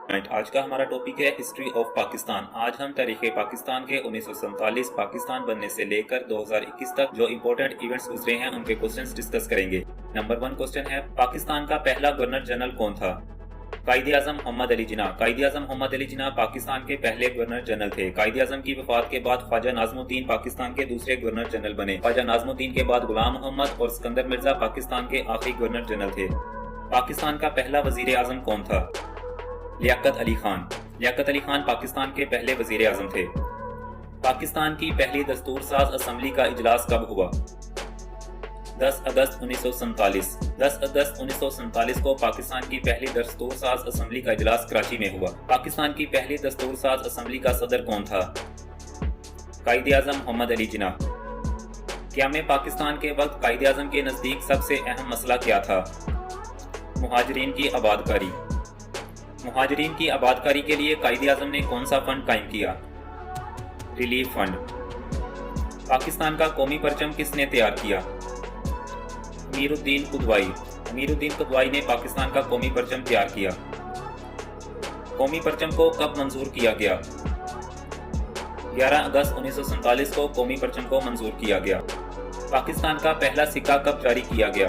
آج کا ہمارا ٹاپک ہے ہسٹری آف پاکستان۔ آج ہم تاریخ پاکستان کے 1947 پاکستان بننے سے لے کر 2021 تک جو امپورٹنٹ ایونٹس گزرے ہیں ان کے کوسچنز ڈسکس کریں گے۔ نمبر 1 کوسچن ہے، پاکستان کا پہلا گورنر جنرل کون تھا؟ قائد اعظم محمد علی جناح۔ قائد اعظم محمد علی جناح پاکستان کے پہلے گورنر جنرل تھے۔ قائد اعظم کی وفات کے بعد خواجہ ناظم الدین پاکستان کے دوسرے گورنر جنرل بنے۔ خواجہ ناظم الدین کے بعد غلام محمد اور اسکندر مرزا پاکستان کے آخری گورنر جنرل تھے۔ پاکستان کا پہلا وزیر اعظم کون تھا؟ لیاقت علی خان۔ لیاقت علی خان پاکستان کے پہلے وزیر اعظم تھے۔ پاکستان کی پہلی دستور ساز اسمبلی کا اجلاس کب ہوا؟ 10 اگست 1947۔ 10 اگست 1947 کو پاکستان کی پہلی دستور ساز اسمبلی کا اجلاس کراچی میں ہوا۔ پاکستان کی پہلی دستور ساز اسمبلی کا صدر کون تھا؟ قائد اعظم محمد علی جناح۔ قیام پاکستان کے وقت قائد اعظم کے نزدیک سب سے اہم مسئلہ کیا تھا؟ مہاجرین کی آبادکاری۔ مہاجرین کی آبادکاری کے لیے قائد اعظم نے کون سا فنڈ قائم کیا؟ Relief fund. پاکستان کا قومی پرچم کس نے تیار کیا؟ امیر الدین قدوائی۔ امیر الدین قدوائی نے پاکستان کا قومی پرچم تیار کیا۔ قومی پرچم کو کب منظور کیا گیا؟ 11 اگست 1947 کو قومی پرچم کو منظور کیا گیا۔ پاکستان کا پہلا سکہ کب جاری کیا گیا؟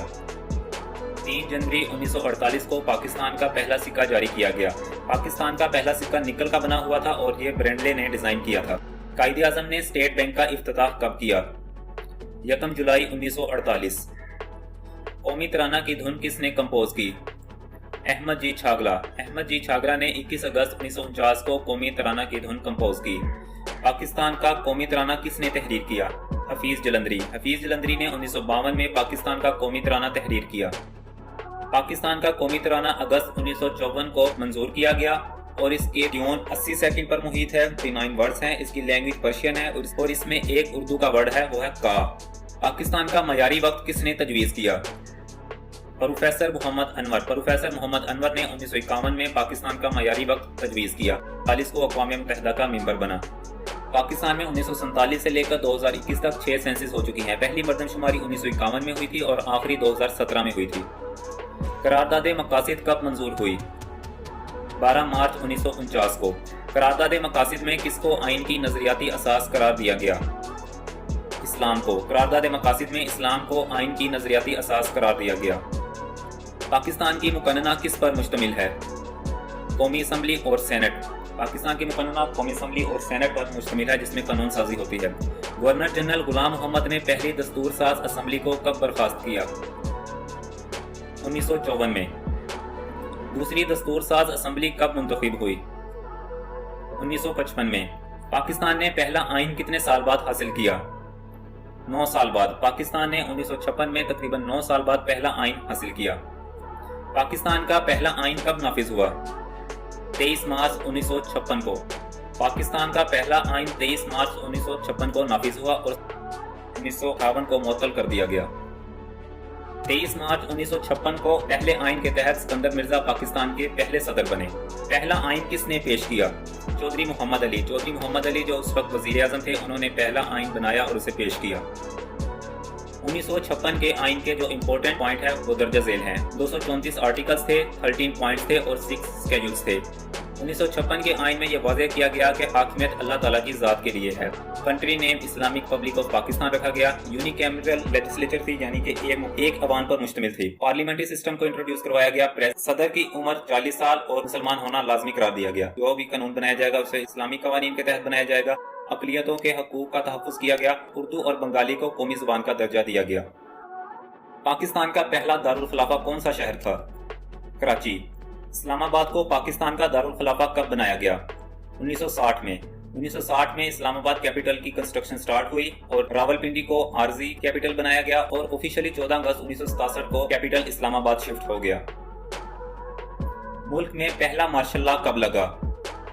3 جنوری 1948 کو پاکستان کا پہلا سکہ جاری کیا گیا۔ پاکستان کا پہلا سکہ نکل کا بنا ہوا تھا اور یہ برینڈلے نے ڈیزائن کیا تھا۔ قائد اعظم نے اسٹیٹ بینک کا افتتاح کب کیا؟ 1 جولائی 1948۔ قومی ترانہ کی دھن کس نے کمپوز کی؟ احمد جی چھاگلا۔ احمد جی چھاگلا نے 21 اگست 1949 کو قومی ترانہ کی دھن کمپوز کی۔ پاکستان کا قومی ترانہ کس نے تحریر کیا؟ حفیظ جلندری۔ حفیظ جلندری نے 1952 میں پاکستان کا قومی ترانہ تحریر کیا۔ پاکستان کا قومی ترانہ اگست 1954 کو منظور کیا گیا اور اس کے ٹیون 80 سیکنڈ پر محیط ہے، 39 ورڈز ہیں، اس کی لینگویج پرشین ہے اور اس میں ایک اردو کا ورڈ ہے، وہ ہے کا۔ پاکستان کا معیاری وقت کس نے تجویز کیا؟ پروفیسر محمد انور۔ پروفیسر محمد انور نے 1951 میں پاکستان کا معیاری وقت تجویز کیا۔ 1948 کو اقوام متحدہ کا ممبر بنا۔ پاکستان میں 1947 سے لے کر 2021 تک 6 سینسس ہو چکی ہیں۔ پہلی مردم شماری 1951 میں ہوئی تھی اور آخری 2017 میں ہوئی تھی۔ قرارداد مقاصد کب منظور ہوئی؟ 12 مارچ 1949 کو۔ قرارداد مقاصد میں کس کو آئین کی نظریاتی اساس قرار دیا گیا؟ اسلام کو۔ قرارداد مقاصد میں اسلام کو آئین کی نظریاتی اساس قرار دیا گیا۔ پاکستان کی مقننہ کس پر مشتمل ہے؟ قومی اسمبلی اور سینٹ۔ پاکستان کی مقننہ قومی اسمبلی اور سینٹ پر مشتمل ہے جس میں قانون سازی ہوتی ہے۔ گورنر جنرل غلام محمد نے پہلی دستور ساز اسمبلی کو کب برخاست کیا؟ 1954 میں۔ دوسری دستور ساز اسمبلی کب منتخب ہوئی؟ 1955 میں۔ پاکستان نے پہلا آئین کتنے سال بعد حاصل کیا؟ 9 سال بعد۔ پاکستان نے 1956 میں تقریباً 9 سال بعد پہلا آئین حاصل کیا۔ پاکستان کا پہلا آئین کب نافذ ہوا؟ 23 مارچ 1956 کو۔ پاکستان کا پہلا آئین 23 مارچ 1956 کو نافذ ہوا اور 1958 کو معطل کر دیا گیا۔ 23 مارچ 1956 کو پہلے آئین کے تحت اسکندر مرزا پاکستان کے پہلے صدر بنے۔ پہلا آئین کس نے پیش کیا؟ چودھری محمد علی۔ چودھری محمد علی جو اس وقت وزیر اعظم تھے، انہوں نے پہلا آئین بنایا اور اسے پیش کیا۔ 1956 کے آئین کے جو امپورٹنٹ پوائنٹ ہے وہ درجہ ذیل ہیں۔ 234 آرٹیکلز تھے، 13 پوائنٹس تھے اور 6 اسکیڈولز تھے۔ 1956 کے آئین میں یہ واضح کیا گیا کہ حاکمیت اللہ تعالیٰ کی ذات کے لیے ہے۔ Country name Islamic republic of Pakistan رکھا گیا۔ یونیکیمرل لیجسلیچر تھی، یعنی کہ ایک ایوان پر مشتمل تھی۔ پارلیمنٹری سسٹم کو انٹروڈیوس کروایا گیا۔ صدر کی عمر 40 سال اور مسلمان ہونا لازمی قرار دیا گیا۔ جو بھی قانون بنایا جائے گا اسے اسلامی قوانین کے تحت بنایا جائے گا۔ اقلیتوں کے حقوق کا تحفظ کیا گیا۔ اردو اور بنگالی کو قومی زبان کا درجہ دیا گیا۔ پاکستان کا پہلا دارالخلافہ کون سا شہر تھا؟ کراچی۔ اسلام آباد کو پاکستان کا دارالخلافہ کب بنایا گیا؟ 1960 میں۔ 1960 میں اسلام آباد کیپٹل کی کنسٹرکشن سٹارٹ ہوئی اور راولپنڈی کو عارضی کیپٹل بنایا گیا اور آفیشلی 14 اگست 1967 کو کیپٹل اسلام آباد شفٹ ہو گیا۔ ملک میں پہلا مارشل لاء کب لگا؟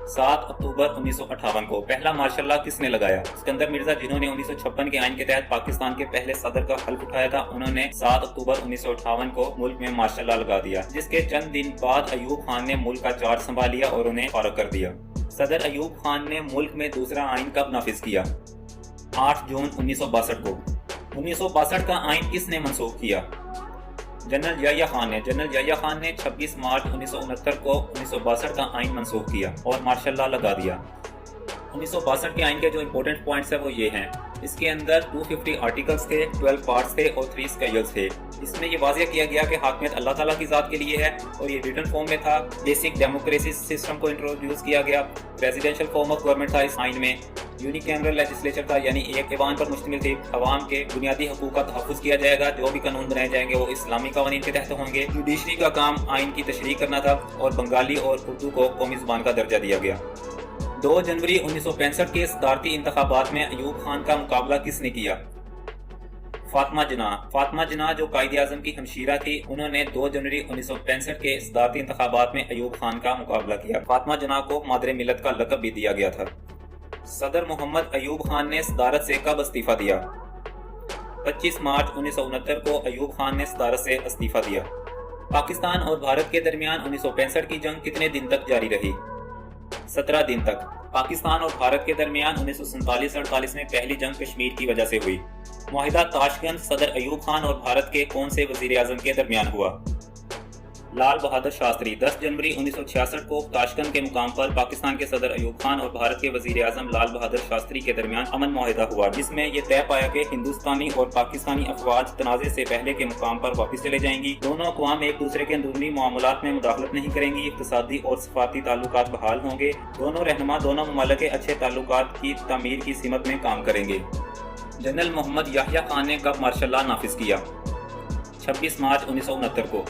7 اکتوبر 1958 کو۔ پہلا مارشل لاء کس نے لگایا؟ اسکندر مرزا، جنہوں نے 1956 کے آئین کے تحت پاکستان کے پہلے صدر کا حلف اٹھایا تھا، انہوں نے 7 اکتوبر 1958 کو ملک میں مارشل لاء لگا دیا، جس کے چند دن بعد ایوب خان نے ملک کا چارج سنبھال لیا اور انہیں فارغ کر دیا۔ صدر ایوب خان نے ملک میں دوسرا آئین کب نافذ کیا؟ 8 جون 1962 کو۔ 1962 کا آئین کس نے منسوخ کیا؟ جنرل یحییٰ خان نے 26 مارچ 1969 کو 1962 کا آئین منسوخ کیا اور مارشل لا لگا دیا۔ 1962 کے آئین کے جو امپورٹنٹ پوائنٹس ہیں وہ یہ ہیں۔ اس کے اندر 250 آرٹیکلز تھے، 12 پارٹس تھے اور 3 اسکیجولز تھے۔ اس میں یہ واضح کیا گیا کہ حاکمیت اللہ تعالیٰ کی ذات کے لیے ہے اور یہ ریٹن فارم میں تھا۔ بیسک ڈیموکریسی سسٹم کو انٹروڈیوس کیا گیا۔ پریزیڈنشل فارم آف گورنمنٹ تھا اس آئین میں۔ یونیکیمرل لیجسلیچر تھا، یعنی ایک ایوان پر مشتمل تھی۔ عوام کے بنیادی حقوق کا تحفظ کیا جائے گا۔ جو بھی قانون بنائے جائیں گے وہ اسلامی قوانین کے تحت ہوں گے۔ جوڈیشری کا کام آئین کی تشریح کرنا تھا اور بنگالی اور اردو کو قومی زبان کا درجہ دیا گیا۔ 2 جنوری 1965 کے صدارتی انتخابات میں ایوب خان کا مقابلہ کس نے کیا؟ فاطمہ جناح جو قائد اعظم کی ہمشیرہ تھی، انہوں نے 2 جنوری 1965 کے صدارتی انتخابات میں ایوب خان کا مقابلہ کیا۔ فاطمہ جناح کو مادر ملت کا لقب بھی دیا گیا تھا۔ صدر محمد ایوب خان نے صدارت سے کب استعفیٰ دیا؟ 25 مارچ 1969 کو ایوب خان نے صدارت سے استعفیٰ دیا۔ پاکستان اور بھارت کے درمیان 1965 کی جنگ کتنے دن تک جاری رہی؟ 17 دن تک۔ پاکستان اور بھارت کے درمیان 1947-48 میں پہلی جنگ کشمیر کی وجہ سے ہوئی۔ معاہدہ تاشکند صدر ایوب خان اور بھارت کے کون سے وزیر اعظم کے درمیان ہوا؟ لال بہادر شاستری۔ 10 جنوری 1966 کو تاشکند کے مقام پر پاکستان کے صدر ایوب خان اور بھارت کے وزیر اعظم لال بہادر شاستری کے درمیان امن معاہدہ ہوا، جس میں یہ طے پایا کہ ہندوستانی اور پاکستانی افواج تنازع سے پہلے کے مقام پر واپس چلے جائیں گی۔ دونوں اقوام ایک دوسرے کے اندرونی معاملات میں مداخلت نہیں کریں گی۔ اقتصادی اور سفارتی تعلقات بحال ہوں گے۔ دونوں رہنما دونوں ممالک کے اچھے تعلقات کی تعمیر کی سمت میں کام کریں گے۔ جنرل محمد یحییٰ خان نے کب مارشل لا نافذ کیا؟ 26 مارچ 1969 کو۔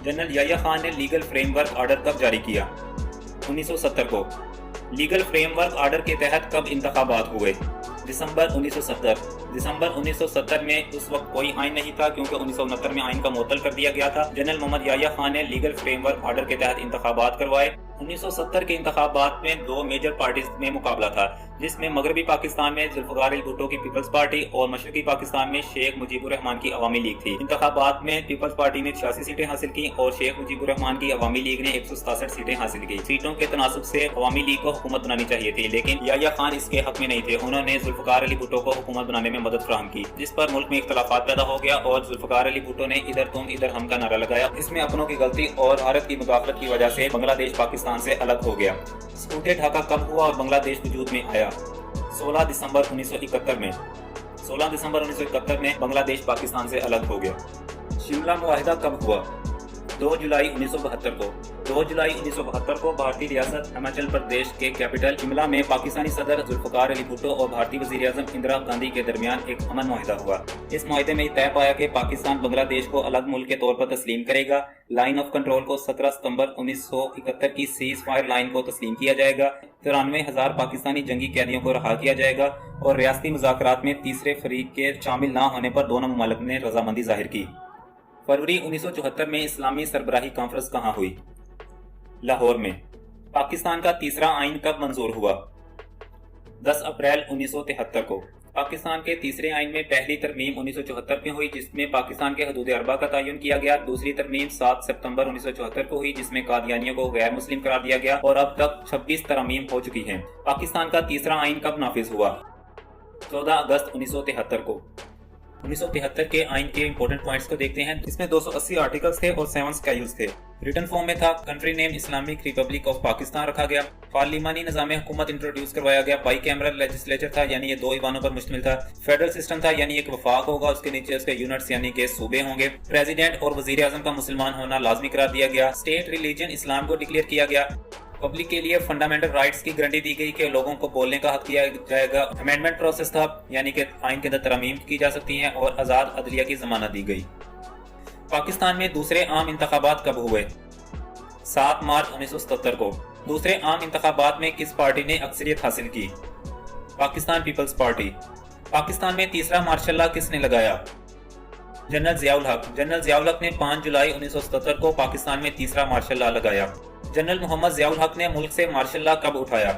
جنرل یحییٰ خان نے لیگل فریم ورک آرڈر کب جاری کیا؟ 1970 کو۔ لیگل فریم ورک آرڈر کے تحت کب انتخابات ہوئے؟ دسمبر 1970۔ دسمبر 1970 میں اس وقت کوئی آئین نہیں تھا کیونکہ 1969 میں آئین کا معطل کر دیا گیا تھا۔ جنرل محمد یحییٰ خان نے لیگل فریم ورک آرڈر کے تحت انتخابات کروائے۔ 1970 کے انتخابات میں 2 میجر پارٹیز میں مقابلہ تھا، جس میں مغربی پاکستان میں ذوالفقار علی بھٹو کی پیپلز پارٹی اور مشرقی پاکستان میں شیخ مجیب الرحمان کی عوامی لیگ تھی۔ انتخابات میں پیپلز پارٹی نے 86 سیٹیں حاصل کی اور شیخ مجیب الرحمان کی عوامی لیگ نے 167 سیٹیں حاصل کی۔ سیٹوں کے تناسب سے عوامی لیگ کو حکومت بنانی چاہیے تھی، لیکن یحییٰ خان اس کے حق میں نہیں تھے۔ انہوں نے ذوالفقار علی بھٹو کو حکومت بنانے میں مدد فراہم کی، جس پر ملک میں اختلافات پیدا ہو گیا اور ذوالفقار علی بھٹو نے ادھر تم ادھر ہم کا نعرہ لگایا۔ اس میں اپنوں کی غلطی اور بھارت کی مداخلت کی وجہ سے بنگلہ دیش پاکستان سے الگ ہو گیا۔ سکوت ڈھاکہ کب ہوا اور بنگلہ دیش وجود میں آیا؟ 16 دسمبر 1971 میں۔ 16 دسمبر 1971 میں بنگلہ دیش پاکستان سے الگ ہو گیا۔ شملہ معاہدہ کب ہوا؟ 2 جولائی 1972 کو۔ 2 جولائی 1972 کو بھارتی ریاست ہماچل پردیش کے کیپٹل شملہ میں پاکستانی صدر ذوالفقار علی بھٹو اور بھارتی وزیر اعظم اندرا گاندھی کے درمیان ایک امن معاہدہ ہوا۔ اس معاہدے میں طے پایا کہ پاکستان بنگلہ دیش کو الگ ملک کے طور پر تسلیم کرے گا۔ لائن آف کنٹرول کو 17 ستمبر 1971 کی سیز فائر لائن کو تسلیم کیا جائے گا۔ 93,000 پاکستانی جنگی قیدیوں کو رہا کیا جائے گا اور ریاستی مذاکرات میں تیسرے فریق کے شامل نہ ہونے پر دونوں ممالک نے رضامندی ظاہر کی۔ فروری 1974 میں اسلامی سربراہی کانفرنس کہاں ہوئی؟ لاہور میں۔ پاکستان کا تیسرا آئین کب منظور ہوا؟ 10 اپریل 1973 کو۔ پاکستان کے تیسرے آئین میں پہلی ترمیم 1974 میں ہوئی، جس میں پاکستان کے حدود اربع کا تعین کیا گیا۔ دوسری ترمیم 7 ستمبر 1974 کو ہوئی، جس میں قادیانیوں کو غیر مسلم قرار دیا گیا اور اب تک 26 ترامیم ہو چکی ہیں۔ پاکستان کا تیسرا آئین کب نافذ ہوا؟ 14 اگست 1973 کو۔ 1973 کے آئین کے امپورٹنٹ پوائنٹس کو دیکھتے ہیں۔ اس میں 280 آرٹیکلز تھے اور 7 اسکیجولز تھے۔ ریٹن فارم میں تھا۔ Country name Islamic republic of Pakistan رکھا گیا۔ پارلیمانی نظام حکومت انٹروڈیوس کروایا گیا۔ بائی کیمرل لیجسلیچر تھا، یعنی یہ 2 ایوانوں پر مشتمل تھا۔ فیڈرل سسٹم تھا، یعنی ایک وفاق ہوگا، اس کے نیچے اس کے یونٹس یعنی کہ صوبے ہوں گے۔ پریزیڈنٹ اور وزیر اعظم کا مسلمان ہونا لازمی قرار دیا گیا۔ اسٹیٹ ریلیجن اسلام کو ڈکلیئر کیا گیا۔ پبلک کے لیے فنڈامنٹل رائٹس کی گارنٹی دی گئی کہ لوگوں کو بولنے کا حق دیا جائے گا۔ امینڈمنٹ پروسیس تھا، یعنی کہ آئین کے اندر ترامیم کی جا سکتی ہیں اور آزاد عدلیہ کی ضمانت دی گئی۔ پاکستان میں دوسرے عام انتخابات کب ہوئے؟ 7 مارچ 1977 کو۔ دوسرے عام انتخابات میں کس پارٹی نے اکثریت حاصل کی؟ Pakistan Peoples party. پاکستان میں تیسرا مارشل لا کس نے لگایا؟ جنرل ضیاء الحق۔ جنرل ضیاء الحق نے 5 جولائی 1977 کو پاکستان میں تیسرا مارشل لا لگایا۔ جنرل محمد ضیاء الحق نے ملک سے مارشل لا کب اٹھایا؟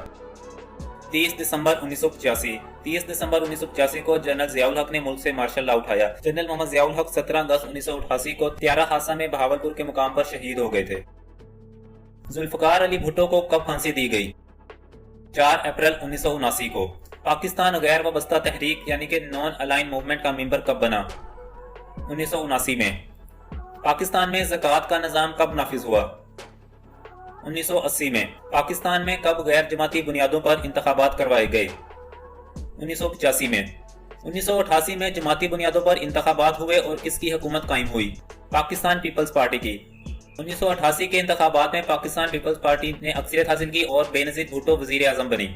30 دسمبر 1985۔ 30 دسمبر 1985 کو جنرل ضیاء الحق نے ملک سے مارشل لا اٹھایا۔ جنرل محمد ضیاء الحق 17 اگست 1988 کو طیارہ حادثہ میں بہاولپور کے مقام پر شہید ہو گئے تھے۔ ذوالفقار علی بھٹو کو کب پھانسی دی گئی؟ 4 اپریل 1979 کو۔ پاکستان غیر وابستہ تحریک یعنی کہ نان الائن موومنٹ کا ممبر کب بنا؟ 1979 میں پاکستان میں زکوٰۃ کا نظام کب نافذ ہوا؟ 1980 میں پاکستان میں کب غیر جماعتی بنیادوں پر انتخابات کروائے گئے؟ 1985 میں 1988 میں جماعتی بنیادوں پر انتخابات ہوئے اور کس کی حکومت قائم ہوئی؟ پاکستان پیپلز پارٹی کی۔ 1988 کے انتخابات میں پاکستان پیپلز پارٹی نے اکثریت حاصل کی اور بے نظیر بھٹو وزیر اعظم بنی۔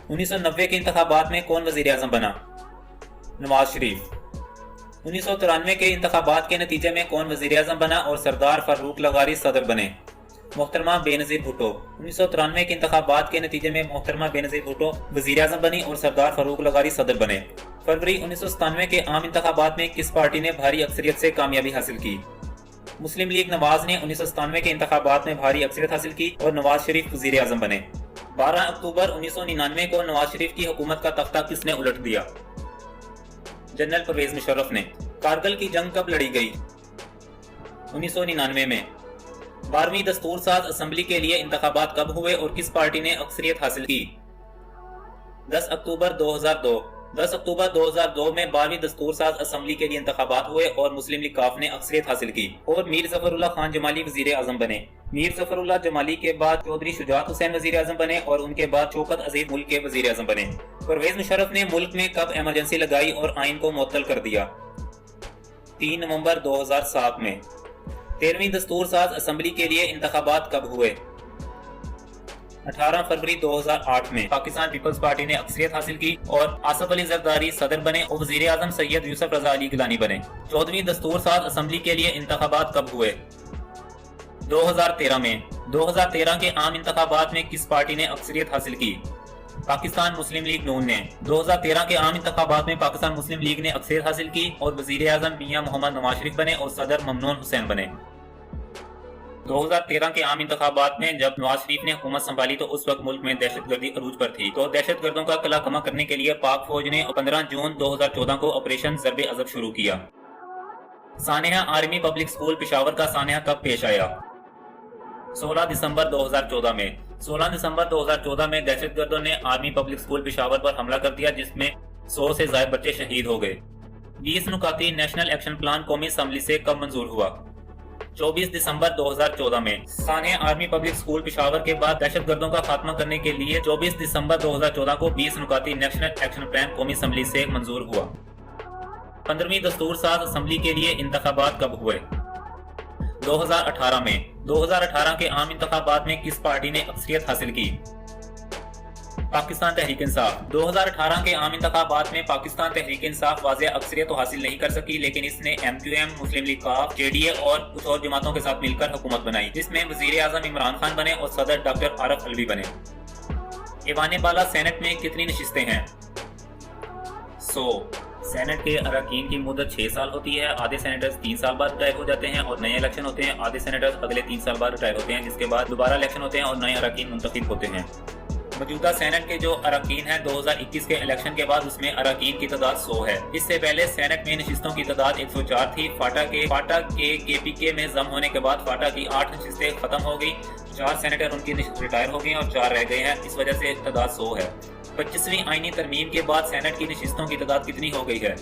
1990 کے انتخابات میں کون وزیر اعظم بنا؟ نواز شریف۔ 1993 کے انتخابات کے نتیجے میں کون وزیر اعظم بنا اور سردار فاروق لغاری صدر بنے؟ محترمہ بے نظیر بھٹو۔ 1993 کے انتخابات کے نتیجے میں محترمہ بے نظیر بھٹو وزیر اعظم بنی اور سردار فاروق لغاری صدر بنے۔ فروری 1997 کے عام انتخابات میں کس پارٹی نے بھاری اکثریت سے کامیابی حاصل کی؟ مسلم لیگ نواز نے 1997 کے انتخابات میں بھاری اکثریت حاصل کی اور نواز شریف وزیر اعظم بنے۔ 12 اکتوبر 1999 کو نواز شریف کی حکومت کا تختہ کس نے الٹ دیا؟ جنرل پرویز مشرف نے۔ کارگل کی جنگ کب لڑی گئی؟ 1999 میں۔ 12ویں دستور ساز اسمبلی کے لیے انتخابات کب ہوئے اور کس پارٹی نے اکثریت حاصل کی؟ 10 اکتوبر 2002۔ 10 اکتوبر 2002 میں 12ویں دستور ساز اسمبلی کے لیے انتخابات ہوئے اور مسلم لیگ کاف نے اکثریت حاصل کی اور میر ظفر اللہ خان جمالی وزیر اعظم بنے۔ میر ظفر اللہ جمالی کے بعد چودھری شجاعت حسین وزیر اعظم بنے اور ان کے بعد شوکت عزیز ملک کے وزیر اعظم بنے۔ پرویز مشرف نے ملک میں کب ایمرجنسی لگائی اور آئین کو معطل کر دیا؟ 3 نومبر 2007 میں۔ 13ویں دستور ساز اسمبلی کے لیے انتخابات کب ہوئے؟ 18 فروری 2008 میں۔ پاکستان پیپلز پارٹی نے اکثریت حاصل کی اور آصف علی زرداری صدر بنے اور وزیر اعظم سید یوسف رضا علی گیلانی بنے۔ 14ویں دستور ساز اسمبلی کے لیے انتخابات کب ہوئے؟ 2013 میں۔ 2013 کے عام انتخابات میں کس پارٹی نے اکثریت حاصل کی؟ پاکستان مسلم لیگ نون نے۔ 2013 کے عام انتخابات میں پاکستان مسلم لیگ نے اکثریت حاصل کی اور وزیر اعظم میاں محمد نواز شریف بنے اور صدر ممنون حسین بنے۔ 2013 کے عام انتخابات میں جب نواز شریف نے حکومت سنبھالی تو اس وقت ملک میں دہشت گردی عروج پر تھی، تو دہشت گردوں کا قلع کما کرنے کے لیے پاک فوج نے 15 جون 2014 کو آپریشن ضرب عضب شروع کیا۔ سانحہ آرمی پبلک اسکول پشاور کا سانحہ کب پیش آیا؟ 16 دسمبر 2014 میں۔ 16 دسمبر 2014 میں دہشت گردوں نے آرمی پبلک اسکول پشاور پر حملہ کر دیا جس میں 100 سے زائد بچے شہید ہو گئے۔ 20 نکاتی نیشنل ایکشن پلان قومی اسمبلی سے کب منظور ہوا؟ 24 دسمبر 2014 میں۔ سانحہ آرمی پبلک اسکول پشاور کے بعد دہشت گردوں کا خاتمہ کرنے کے لیے 24 دسمبر 2014 کو 20 نکاتی نیشنل ایکشن پلان قومی اسمبلی سے منظور ہوا۔ 15ویں دستور ساز اسمبلی کے لیے انتخابات کب ہوئے؟ 2018 میں۔ 2018 کے عام انتخابات میں کس پارٹی نے اکثریت حاصل کی؟ پاکستان تحریک انصاف۔ 2018 کے عام انتخابات میں پاکستان تحریک انصاف واضح اکثریت تو حاصل نہیں کر سکی، لیکن اس نے MQM، مسلم لیگ کاف، JDA اور کچھ اور جماعتوں کے ساتھ مل کر حکومت بنائی جس میں وزیر اعظم عمران خان بنے اور صدر ڈاکٹر عارف علوی بنے۔ ایوان بالا سینٹ میں کتنی نشستیں ہیں؟ 100۔ سینٹ کے اراکین کی مدت 6 سال ہوتی ہے۔ آدھے سینیٹرز 3 سال بعد ریٹائر ہو جاتے ہیں اور نئے الیکشن ہوتے ہیں۔ آدھے سینیٹرز اگلے 3 سال بعد ریٹائر ہوتے ہیں جس کے بعد دوبارہ الیکشن ہوتے ہیں اور نئے اراکین منتخب ہوتے ہیں۔ موجودہ سینٹ کے جو اراکین ہیں 2021 کے الیکشن کے بعد اس میں اراکین کی تعداد 100 ہے۔ اس سے پہلے سینٹ میں نشستوں کی تعداد 104 تھی۔ فاٹا کے KPK میں ضم ہونے کے بعد فاٹا کی 8 نشستیں ختم ہو گئی، 4 سینیٹر ان کی ریٹائر ہو گئی اور 4 رہ گئے ہیں، اس وجہ سے تعداد 100 ہے۔ 25ویں آئینی ترمیم کے بعد سینٹ کی نشستوں کی تعداد کتنی ہو گئی ہے؟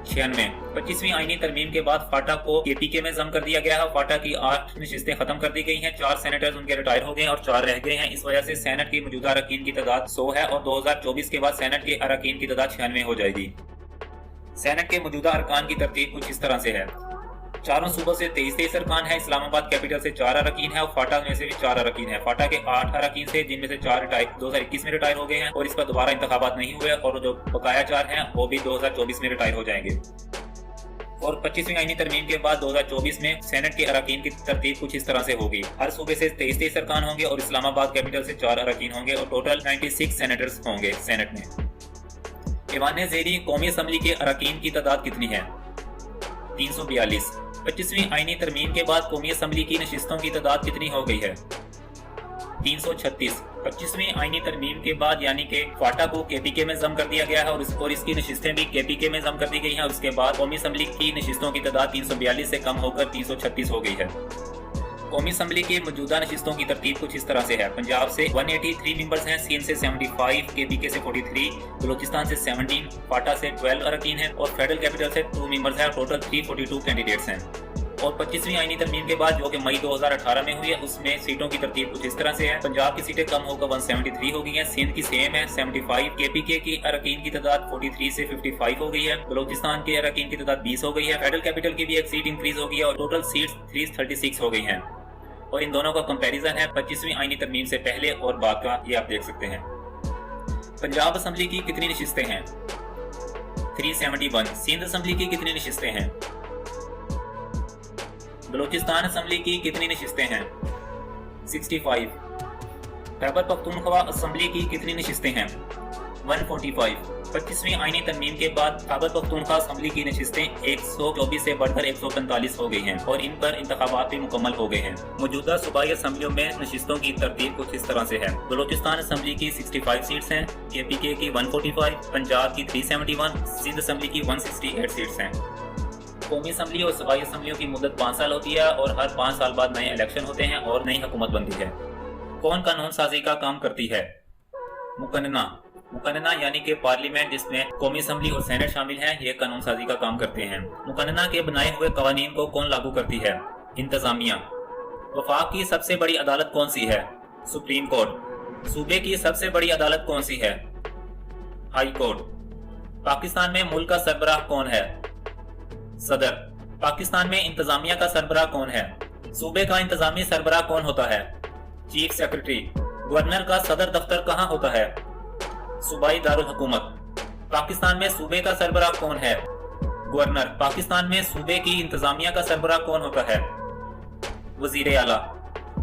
96۔ 25ویں آئینی ترمیم کے بعد فاٹا کو KPK میں ضم کر دیا گیا ہے۔ فاٹا کی 8 نشستیں ختم کر دی گئی ہیں، 4 سینیٹرز ان کے ریٹائر ہو گئے ہیں اور 4 رہ گئے ہیں، اس وجہ سے سینٹ کی موجودہ اراکین کی تعداد 100 ہے اور 2024 کے بعد سینٹ کے اراکین کی تعداد 96 ہو جائے گی۔ سینٹ کے موجودہ ارکان کی ترتیب کچھ اس طرح سے ہے۔ چاروں صوبوں سے 23 ارکان ہیں، اسلام آباد کیپٹل سے 4 اراکین ہیں اور فاٹا میں سے بھی 4 اراکین ہیں۔ فاٹا کے 8 اراکین سے جن میں سے 4 2021 میں ریٹائر ہو گئے ہیں اور اس پر دوبارہ انتخابات نہیں ہوئے، اور جو بقایا 4 ہیں وہ بھی 2024 میں ریٹائر ہو جائیں گے۔ اور 25ویں آئینی ترمیم کے بعد 2024 میں سینٹ کے اراکین کی ترتیب کچھ اس طرح سے ہوگی۔ ہر صوبے سے 23 ارکان ہوں گے اور اسلام آباد کیپٹل سے 4 اراکین ہوں گے اور ٹوٹل 96 سینیٹرز ہوں گے سینٹ میں۔ ایوان زیریں قومی اسمبلی کے اراکین کی تعداد کتنی ہے؟ 342۔ 25ویں آئینی ترمیم کے بعد قومی اسمبلی کی نشستوں کی تعداد کتنی ہو گئی ہے؟ 336۔ 25ویں آئینی ترمیم کے بعد یعنی کہ فاٹا کو KPK میں ضم کر دیا گیا ہے اور اس کی نشستیں بھی KPK میں ضم کر دی گئی ہیں، اور اس کے بعد قومی اسمبلی کی نشستوں کی تعداد 342 سے کم ہو کر 336 ہو گئی ہے۔ قومی اسمبلی کی موجودہ نشستوں کی ترتیب کچھ اس طرح سے ہے۔ پنجاب سے 183 ممبرز ہیں، سندھ سے 75، KPK سے 43، بلوچستان سے 17، فاٹا سے 12 اراکین ہیں اور فیڈرل کیپٹل سے 2 ممبرز ہیں۔ ٹوٹل 342 کینڈیڈیٹس ہیں۔ اور 25ویں آئینی ترمیم کے بعد جو کہ مئی 2018 میں ہوئی ہے، اس میں سیٹوں کی ترتیب کچھ اس طرح سے ہے۔ پنجاب کی سیٹیں کم ہو کر 173 ہو گئی ہیں، سندھ کی سیم ہے 75، KPK کی اراکین کی تعداد 43 سے 55 ہو گئی ہے، بلوچستان کے اراکین کی تعداد 20 ہو گئی ہے، فیڈرل کیپٹل کی بھی ایک سیٹ انکریز ہو گئی ہے اور ٹوٹل سیٹس 336 ہو گئی ہیں۔ اور ان دونوں کا کمپیریزن ہے 25ویں آئینی ترمیم سے پہلے اور بعد کا، یہ آپ دیکھ سکتے ہیں۔ پنجاب اسمبلی کی کتنی نشستیں ہیں؟ 371۔ سندھ اسمبلی کی کتنی نشستیں ہیں؟ بلوچستان اسمبلی کی کتنی نشستیں ہیں؟ 65۔ خیبر پختونخوا اسمبلی کی کتنی نشستیں ہیں؟ 145۔ 25ویں آئینی ترمیم کے بعد خیبر پختونخوا اسمبلی کی نشستیں 124 سے بڑھ کر 145 ہو گئی ہیں اور ان پر انتخابات بھی مکمل ہو گئے ہیں۔ موجودہ صوبائی اسمبلیوں میں نشستوں کی ترتیب کچھ اس طرح سے ہے۔ بلوچستان اسمبلی کی 65 سیٹس ہیں، KPK کی 145، پنجاب کی 371، سندھ اسمبلی کی 168 سیٹس ہیں۔ قومی اسمبلی اور صوبائی اسمبلیوں کی مدت 5 سال ہوتی ہے اور ہر 5 سال بعد نئے الیکشن ہوتے ہیں اور نئی حکومت بنتی ہے۔ کون قانون سازی کا کام کرتی ہے؟ مقننہ یعنی کہ پارلیمنٹ، جس میں قومی اسمبلی اور سینٹ شامل ہیں، یہ قانون سازی کا کام کرتے ہیں۔ مقننہ کے بنائے ہوئے قوانین کو کون لاگو کرتی ہے؟ انتظامیہ۔ وفاق کی سب سے بڑی عدالت کون سی ہے؟ Supreme court. صوبے کی سب سے بڑی عدالت کون سی ہے؟ High court. پاکستان میں ملک کا سربراہ کون ہے؟ صدر۔ پاکستان میں انتظامیہ کا سربراہ کون ہے؟ صوبے کا انتظامی سربراہ کون ہوتا ہے؟ Chief secretary. گورنر کا صدر دفتر کہاں ہوتا ہے؟ صوبائی دارالحکومت۔ پاکستان میں صوبے کا سربراہ کون ہے؟ گورنر۔ پاکستان میں صوبے کی انتظامیہ کا سربراہ کون ہوتا ہے؟ وزیر اعلیٰ۔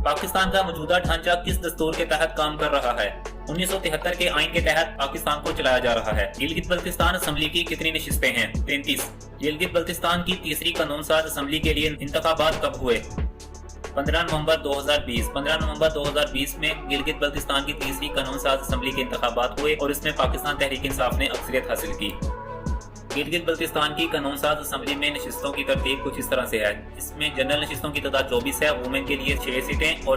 پاکستان کا موجودہ ڈھانچہ کس دستور کے تحت کام کر رہا ہے؟ 1973 کے آئین کے تحت پاکستان کو چلایا جا رہا ہے۔ گلگت بلتستان اسمبلی کی کتنی نشستیں ہیں؟ 33۔ گلگت بلتستان کی تیسری قانون ساز اسمبلی کے لیے انتخابات کب ہوئے؟ 15 نومبر 2020۔ 15 نومبر 2020 میں گلگت بلتستان کی تیسری قانون ساز اسمبلی کے انتخابات ہوئے اور اس میں پاکستان تحریک انصاف نے اکثریت حاصل کی۔ گلگت بلتستان کی قانون ساز اسمبلی میں نشستوں کی ترتیب کچھ اس طرح سے ہے۔ اس میں جنرل نشستوں کی تعداد 24 ہے، وومن کے لیے 6 سیٹیں اور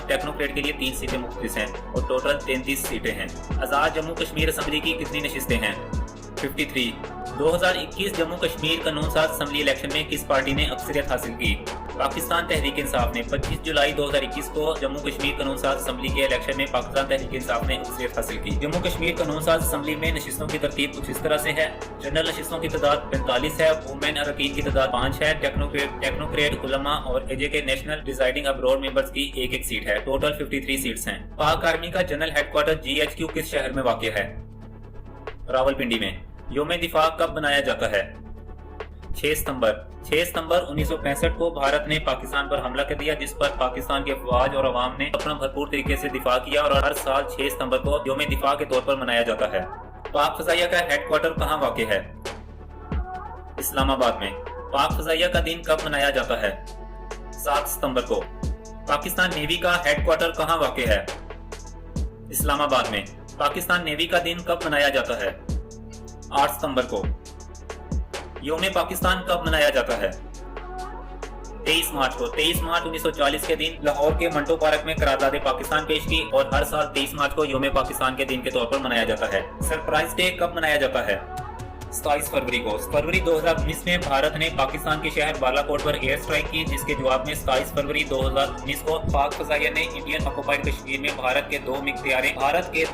ٹیکنوکریٹ کے لیے 3 سیٹیں مختص ہیں اور ٹوٹل 33 سیٹیں ہیں۔ آزاد جموں کشمیر اسمبلی کی کتنی نشستیں ہیں؟ 53۔ 2021 جموں کشمیر قانون ساز اسمبلی الیکشن میں کس پارٹی نے اکثریت حاصل کی؟ پاکستان تحریک انصاف نے۔ 25 جولائی 2021 کو جموں کشمیر قانون ساز اسمبلی کے الیکشن میں پاکستان تحریک انصاف نے اکثریت حاصل کی۔ جموں کشمیر قانون ساز اسمبلی میں نشستوں کی ترتیب کچھ اس طرح سے ہے۔ جنرل نشستوں کی تعداد 45 ہے، وومن اراکین کی تعداد 5 ہے، ٹیکنوکریٹ علماء اور AJK national residing abroad members کی ایک سیٹ ہے۔ ٹوٹل 53 سیٹس ہیں۔ پاک آرمی کا جنرل ہیڈ کوارٹر GHQ کس شہر میں واقع ہے؟ راولپنڈی میں۔ یوم دفاع کب منایا جاتا ہے؟ 6 ستمبر۔ 6 ستمبر 1965 کو بھارت نے پاکستان پر حملہ کر دیا، جس پر پاکستان کے افواج اور عوام نے اپنا بھرپور طریقے سے دفاع کیا اور ہر سال 6 ستمبر کو یوم دفاع کے طور پر منایا جاتا ہے۔ پاک فضائیہ کا ہیڈ کوارٹر کہاں واقع ہے؟ اسلام آباد میں۔ پاک فضائیہ کا دن کب منایا جاتا ہے؟ 7 ستمبر کو۔ پاکستان نیوی کا ہیڈ کوارٹر کہاں واقع ہے؟ اسلام آباد میں۔ پاکستان نیوی کا دن کب منایا جاتا ہے؟ 8 ستمبر کو۔ یوم پاکستان کب منایا جاتا ہے؟ 23 مارچ کو۔ 23 مارچ 1940 کے دن لاہور کے منٹو پارک میں قرارداد پاکستان پیش کی اور ہر سال 23 مارچ کو یوم پاکستان کے دن کے طور پر منایا جاتا ہے۔ سرپرائز ڈے کب منایا جاتا ہے؟ 27 فروری کو۔ فروری 2019 میں بھارت نے پاکستان کے شہر بالا کوٹ پر ایئر اسٹرائک کی، جس کے جواب میں 27 فروری 2019 کو پاک فضائیہ نے انڈین آکوپائڈ کشمیر میں بھارت کے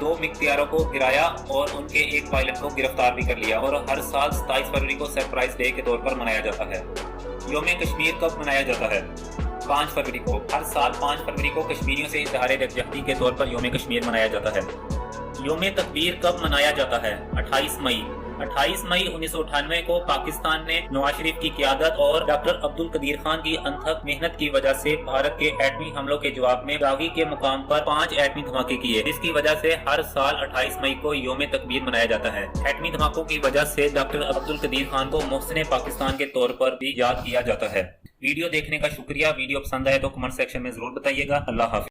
2 مختیاروں کو گرایا اور ان کے ایک پائلٹ کو گرفتار بھی کر لیا، اور ہر سال 27 فروری کو سرپرائز ڈے کے طور پر منایا جاتا ہے۔ یوم کشمیر کب منایا جاتا ہے؟ 5 فروری کو۔ ہر سال 5 فروری کو کشمیریوں سے اظہار یکجہتی کے طور پر یوم کشمیر منایا جاتا ہے۔ یوم تکبیر کب منایا جاتا ہے؟ 28 مئی۔ 28 مئی 1998 کو پاکستان نے نواز شریف کی قیادت اور ڈاکٹر عبدالقدیر خان کی انتھک محنت کی وجہ سے بھارت کے ایٹمی حملوں کے جواب میں باغی کے مقام پر 5 ایٹمی دھماکے کیے، جس کی وجہ سے ہر سال 28 مئی کو یوم تکبیر منایا جاتا ہے۔ ایٹمی دھماکوں کی وجہ سے ڈاکٹر عبدالقدیر خان کو محسن پاکستان کے طور پر بھی یاد کیا جاتا ہے۔ ویڈیو دیکھنے کا شکریہ۔ ویڈیو پسند آئے تو کمنٹ سیکشن میں ضرور بتائیے گا۔ اللہ حافظ۔